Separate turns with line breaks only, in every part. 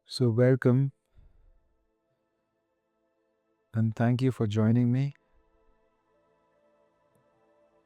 So, welcome and thank you for joining me.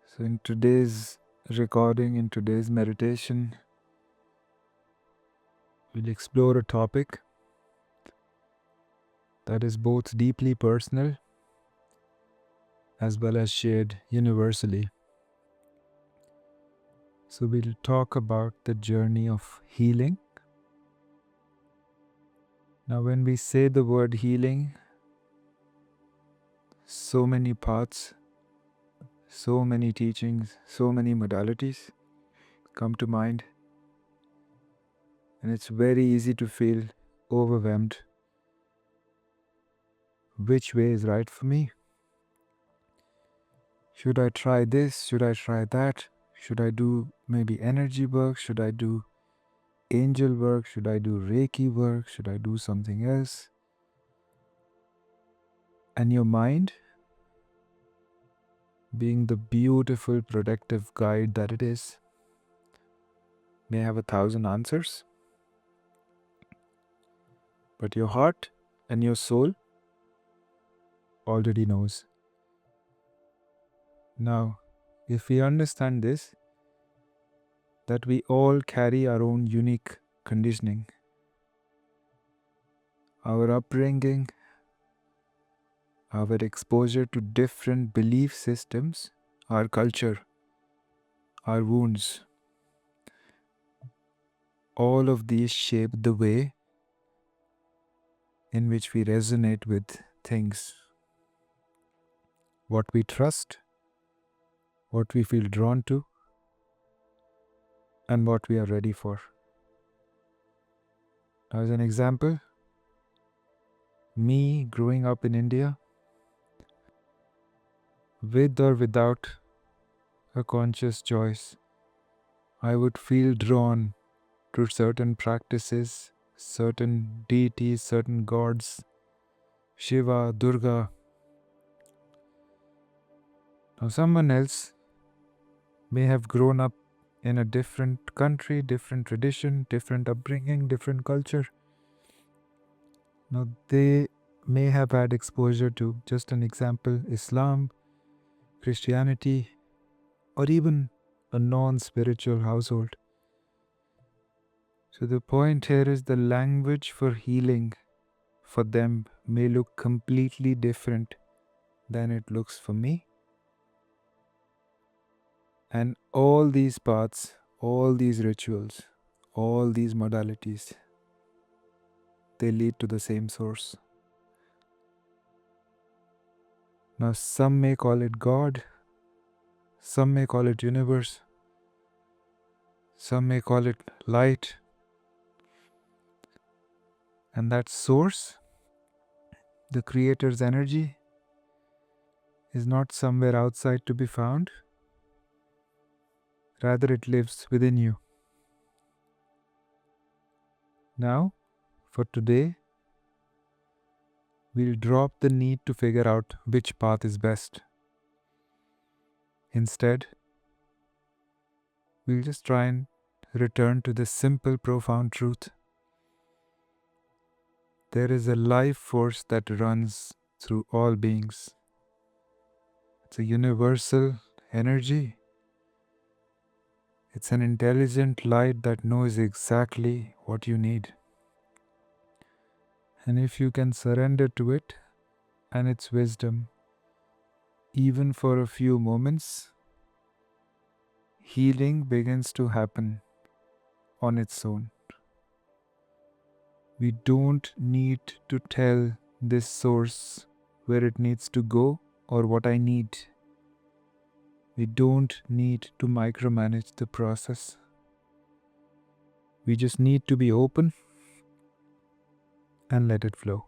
So, in today's recording, in today's meditation, we'll explore a topic that is both deeply personal as well as shared universally. So, we'll talk about the journey of healing. Now, when we say the word healing, so many paths, so many teachings, so many modalities come to mind, and it's very easy to feel overwhelmed. Which way is right for me? Should I try this? Should I try that? Should I do maybe energy work? Should I do angel work? Should I do Reiki work? Should I do something else? And your mind, being the beautiful protective guide that it is, may have 1,000 answers. But your heart and your soul already knows. Now, if we understand this, that we all carry our own unique conditioning, our upbringing, our exposure to different belief systems, our culture, our wounds, all of these shape the way in which we resonate with things. What we trust, what we feel drawn to, and what we are ready for. As an example, me growing up in India, with or without a conscious choice, I would feel drawn to certain practices, certain deities, certain gods, Shiva, Durga. Now, someone else may have grown up in a different country, different tradition, different upbringing, different culture. Now, they may have had exposure to, just an example, Islam, Christianity, or even a non spiritual household. So, the point here is the language for healing for them may look completely different than it looks for me. And all these paths, all these rituals, all these modalities, they lead to the same source. Now, some may call it God, some may call it universe, some may call it light. And that source, the Creator's energy, is not somewhere outside to be found. Rather, it lives within you. Now, for today, we'll drop the need to figure out which path is best. Instead, we'll just try and return to this simple, profound truth. There is a life force that runs through all beings. It's a universal energy. It's an intelligent light that knows exactly what you need. And if you can surrender to it and its wisdom, even for a few moments, healing begins to happen on its own. We don't need to tell this source where it needs to go or what I need. We don't need to micromanage the process. We just need to be open and let it flow.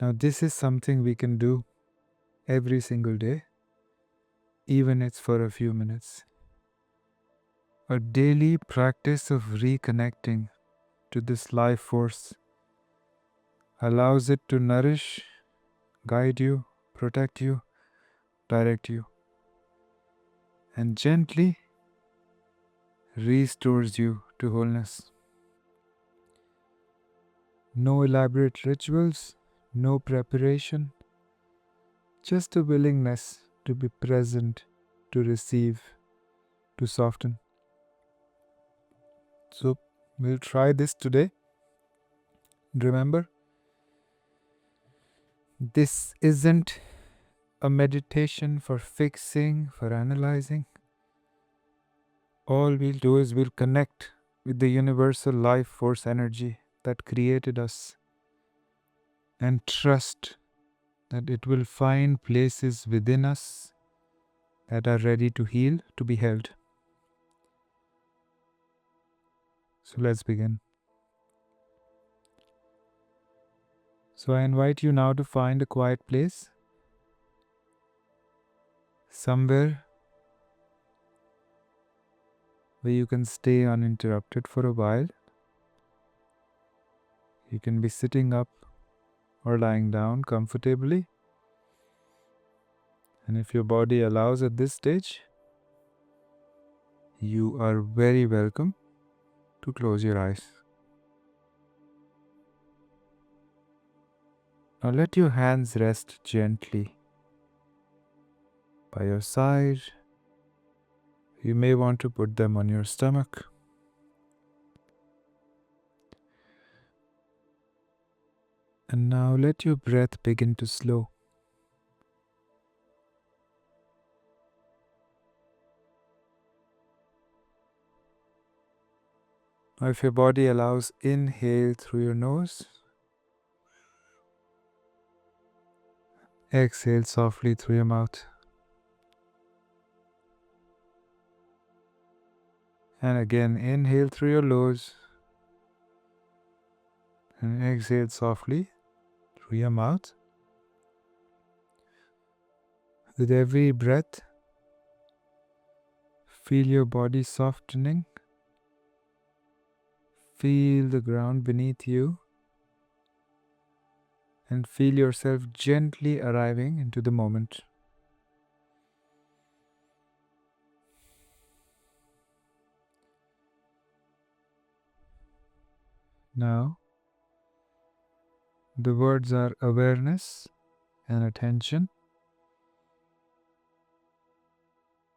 Now, this is something we can do every single day, even it's for a few minutes. A daily practice of reconnecting to this life force allows it to nourish, guide you, protect you, direct you, and gently restores you to wholeness. No elaborate rituals, no preparation, just a willingness to be present, to receive, to soften. So we'll try this today. Remember, this isn't a meditation for fixing, for analyzing. All we'll do is we'll connect with the universal life force energy that created us and trust that it will find places within us that are ready to heal, to be held. So let's begin. So I invite you now to find a quiet place, somewhere where you can stay uninterrupted for a while. You can be sitting up or lying down comfortably. And if your body allows at this stage, you are very welcome to close your eyes. Now let your hands rest gently by your side. You may want to put them on your stomach. And now let your breath begin to slow. Now if your body allows, inhale through your nose. Exhale softly through your mouth. And again, inhale through your nose. And exhale softly through your mouth. With every breath, feel your body softening. Feel the ground beneath you. And feel yourself gently arriving into the moment. Now, the words are awareness and attention.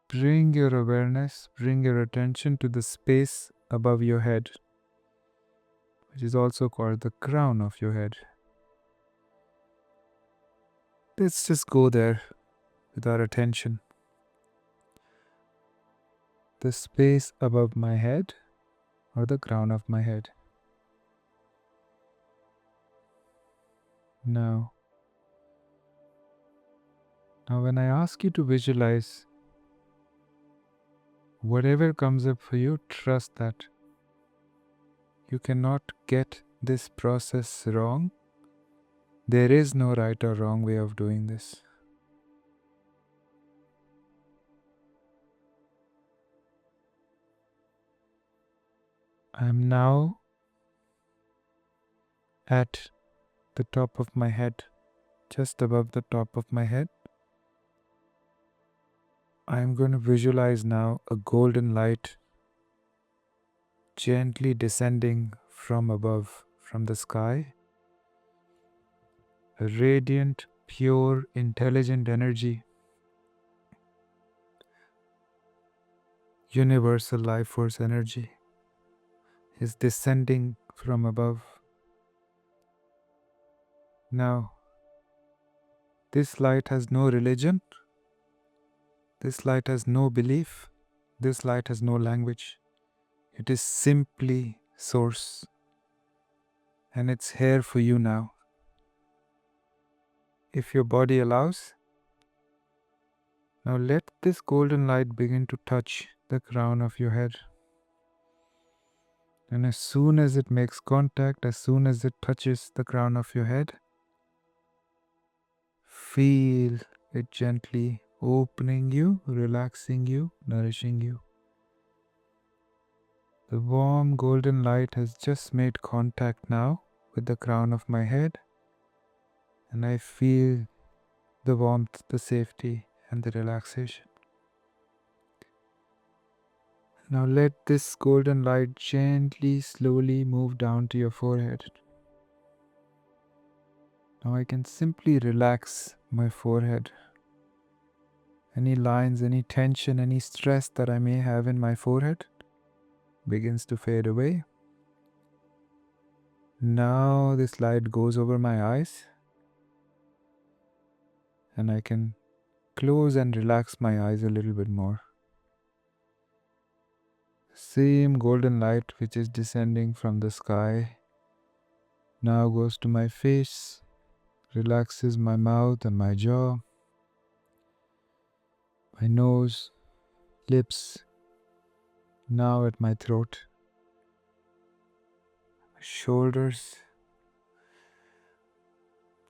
Bring your awareness, bring your attention to the space above your head, which is also called the crown of your head. Let's just go there with our attention. The space above my head or the crown of my head. Now when I ask you to visualize, whatever comes up for you, trust that you cannot get this process wrong. There is no right or wrong way of doing this. I am now at the top of my head, just above the top of my head. I am going to visualize now a golden light gently descending from above, from the sky. A radiant, pure, intelligent energy. Universal life force energy is descending from above. Now, this light has no religion. This light has no belief. This light has no language. It is simply source. And it's here for you now. If your body allows, now let this golden light begin to touch the crown of your head. And as soon as it makes contact, as soon as it touches the crown of your head, feel it gently opening you, relaxing you, nourishing you. The warm golden light has just made contact now with the crown of my head, and I feel the warmth, the safety, and the relaxation. Now let this golden light gently, slowly move down to your forehead. Now I can simply relax my forehead. Any lines, any tension, any stress that I may have in my forehead begins to fade away. Now this light goes over my eyes and I can close and relax my eyes a little bit more. Same golden light which is descending from the sky now goes to my face, relaxes my mouth and my jaw, my nose, lips, now at my throat, my shoulders.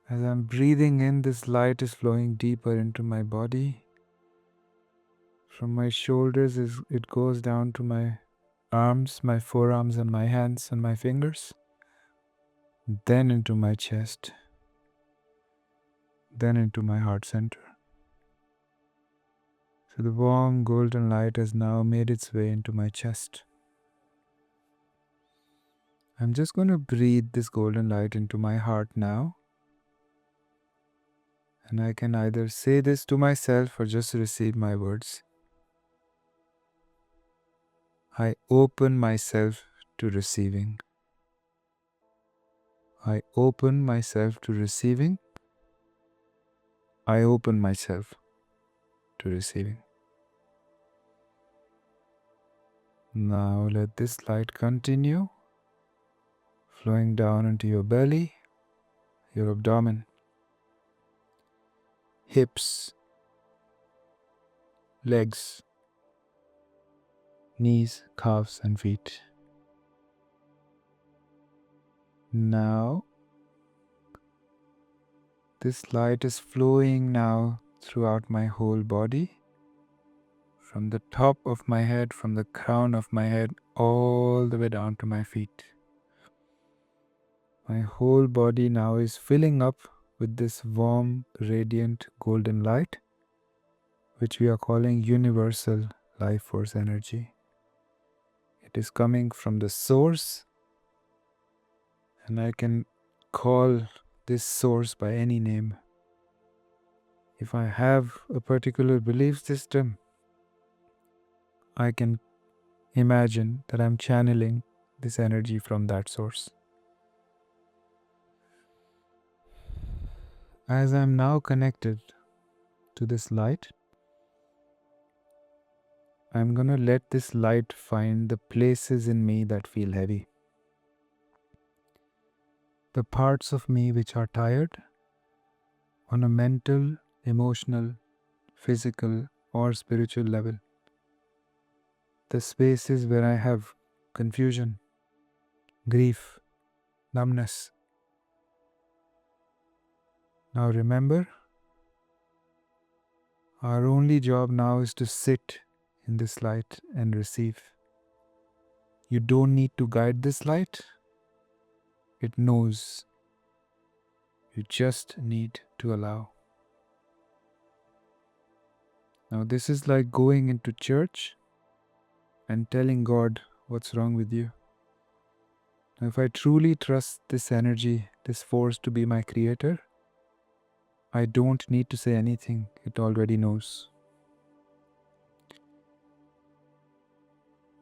As I'm breathing in, this light is flowing deeper into my body. From my shoulders, it goes down to my arms, my forearms and my hands and my fingers. Then into my chest. Then into my heart center. So the warm golden light has now made its way into my chest. I'm just going to breathe this golden light into my heart now. And I can either say this to myself or just receive my words. I open myself to receiving. I open myself to receiving. I open myself to receiving. Now let this light continue flowing down into your belly, your abdomen, hips, legs, knees, calves and feet. Now this light is flowing now throughout my whole body, from the top of my head, from the crown of my head, all the way down to my feet. My whole body now is filling up with this warm, radiant, golden light, which we are calling universal life force energy. It is coming from the source, and I can call this source by any name. If I have a particular belief system, I can imagine that I'm channeling this energy from that source. As I'm now connected to this light, I'm going to let this light find the places in me that feel heavy. The parts of me which are tired on a mental, emotional, physical or spiritual level. The spaces where I have confusion, grief, numbness. Now remember, our only job now is to sit in this light and receive. You don't need to guide this light. It knows. You just need to allow. Now this is like going into church and telling God what's wrong with you. Now if I truly trust this energy, this force to be my creator, I don't need to say anything. It already knows.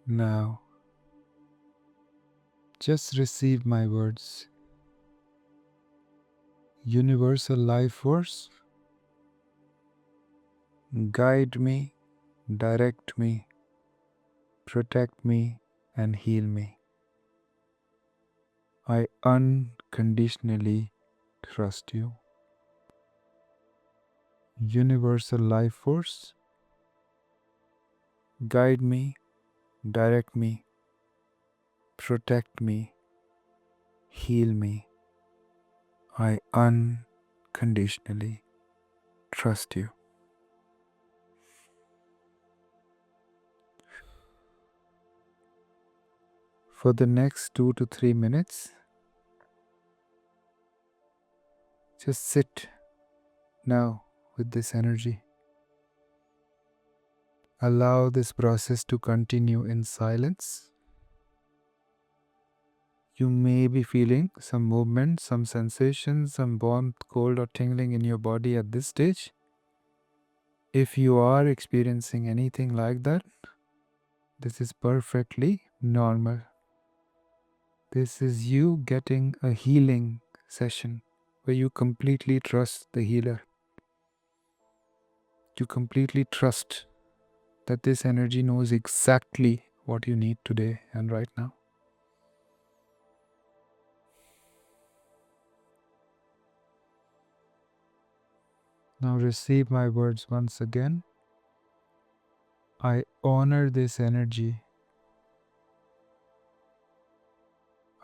Now, just receive my words. Universal life force, guide me, direct me, protect me, and heal me. I unconditionally trust you. Universal life force, guide me, direct me, protect me, heal me. I unconditionally trust you. For the next 2 to 3 minutes, just sit now with this energy. Allow this process to continue in silence. You may be feeling some movement, some sensation, some warmth, cold, or tingling in your body at this stage. If you are experiencing anything like that, this is perfectly normal. This is you getting a healing session where you completely trust the healer. You completely trust that this energy knows exactly what you need today and right now. Now receive my words once again. I honor this energy.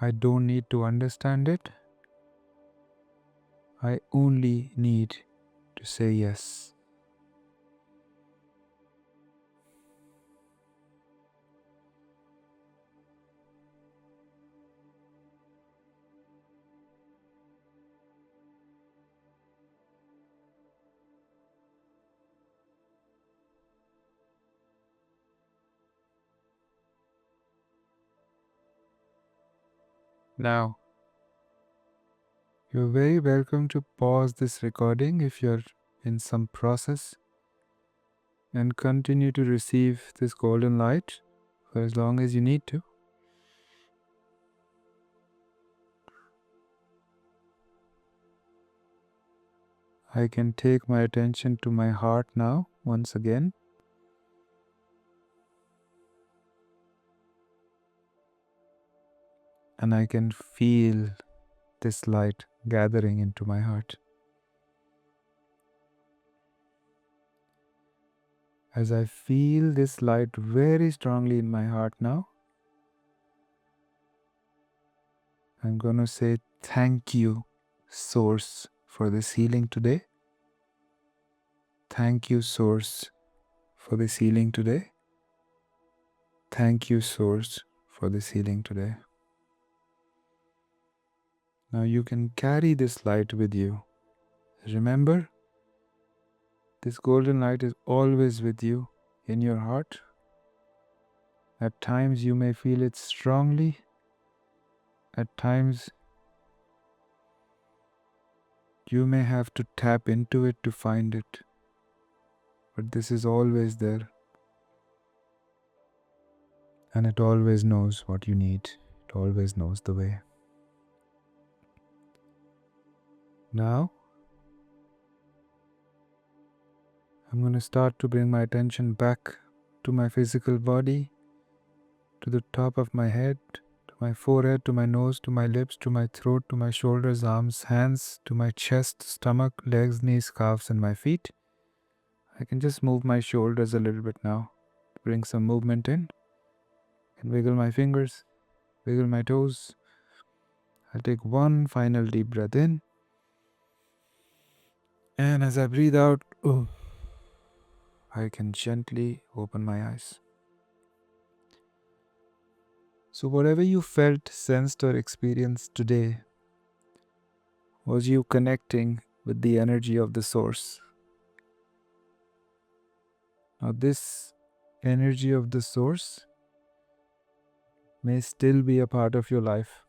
I don't need to understand it. I only need to say yes. Now, you're very welcome to pause this recording if you're in some process and continue to receive this golden light for as long as you need to. I can take my attention to my heart now, once again. And I can feel this light gathering into my heart. As I feel this light very strongly in my heart now, I'm going to say thank you, Source, for this healing today. Thank you, Source, for this healing today. Thank you, Source, for this healing today. Now you can carry this light with you. Remember, this golden light is always with you in your heart. At times you may feel it strongly. At times you may have to tap into it to find it. But this is always there. And it always knows what you need. It always knows the way. Now, I'm going to start to bring my attention back to my physical body, to the top of my head, to my forehead, to my nose, to my lips, to my throat, to my shoulders, arms, hands, to my chest, stomach, legs, knees, calves, and my feet. I can just move my shoulders a little bit now to bring some movement in. I can wiggle my fingers, wiggle my toes. I'll take one final deep breath in. And as I breathe out, I can gently open my eyes. So whatever you felt, sensed, or experienced today was you connecting with the energy of the source. Now this energy of the source may still be a part of your life.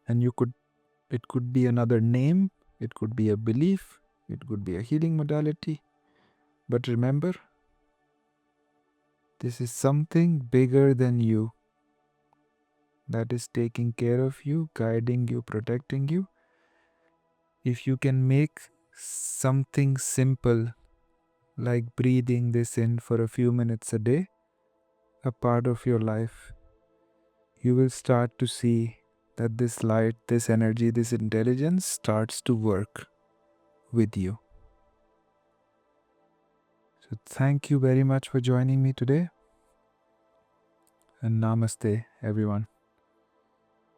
And it could be another name, it could be a belief, it could be a healing modality. But remember, this is something bigger than you that is taking care of you, guiding you, protecting you. If you can make something simple like breathing this in for a few minutes a day a part of your life, you will start to see that this light, this energy, this intelligence starts to work with you. So thank you very much for joining me today, and namaste, everyone.